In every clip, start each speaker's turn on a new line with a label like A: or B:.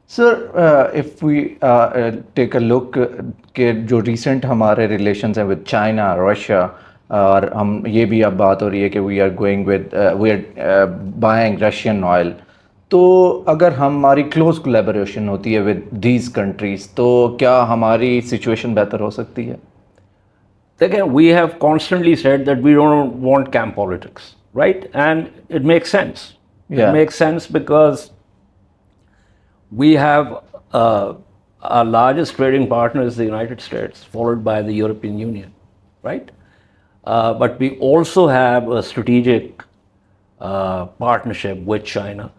A: Sir, if we take a look कि जो recent हमारे relations हैं with China, Russia, और हम ये भी अब बात हो रही है कि we are going with we are buying Russian oil. तो अगर हमारी close collaboration होती है with these countries, तो क्या हमारी situation बेहतर हो सकती है?
B: Again, we have constantly said that we don't want camp politics, right? And it makes sense.
A: Yeah.
B: It makes sense because we have our largest trading partner is the United States, followed by the European Union, right? But we also have a strategic partnership with China.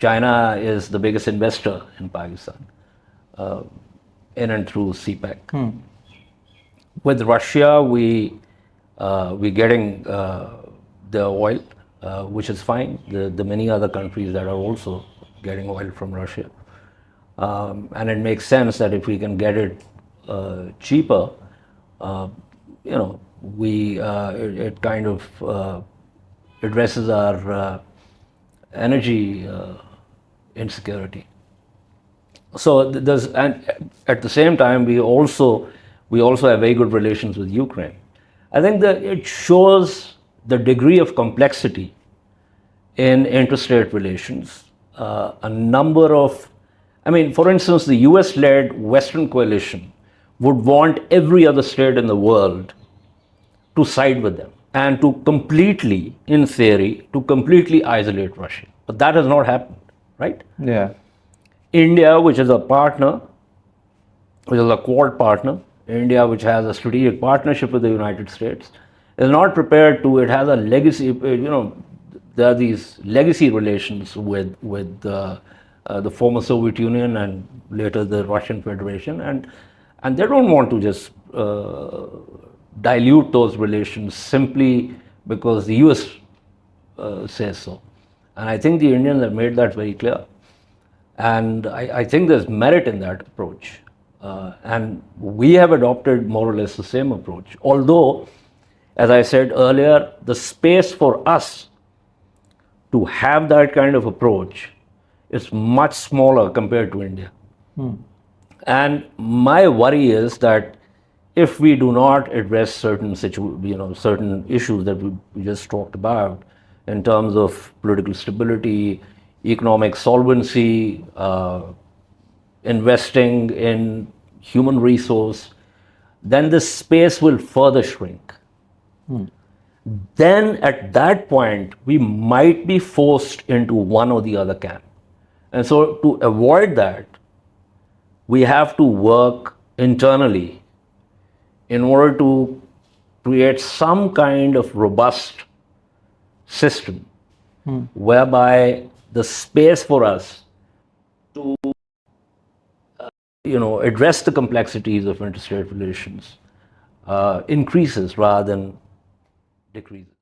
B: China is the biggest investor in Pakistan, in and through CPEC. With Russia, we're getting the oil, which is fine. The many other countries that are also getting oil from Russia, and it makes sense that if we can get it cheaper, it kind of addresses our energy insecurity. So there's, and at the same time, we also have very good relations with Ukraine. I think that it shows the degree of complexity in interstate relations. A number of, for instance, the US-led Western coalition would want every other state in the world to side with them and to completely, in theory, to completely isolate Russia. But that has not happened, right?
A: Yeah.
B: India, which is a partner, which is a Quad partner, India, which has a strategic partnership with the United States, is not prepared to, it has a legacy, there are these legacy relations with the former Soviet Union and later the Russian Federation, and they don't want to just dilute those relations simply because the US says so. And I think the Indians have made that very clear. And I think there's merit in that approach. And we have adopted more or less the same approach. Although, as I said earlier, the space for us to have that kind of approach is much smaller compared to India. And my worry is that if we do not address certain certain issues that we just talked about in terms of political stability, economic solvency, investing in human resource, then this space will further shrink. Then at that point, we might be forced into one or the other camp. And so to avoid that, we have to work internally in order to create some kind of robust system whereby the space for us to address the complexities of interstate relations increases rather than decreases.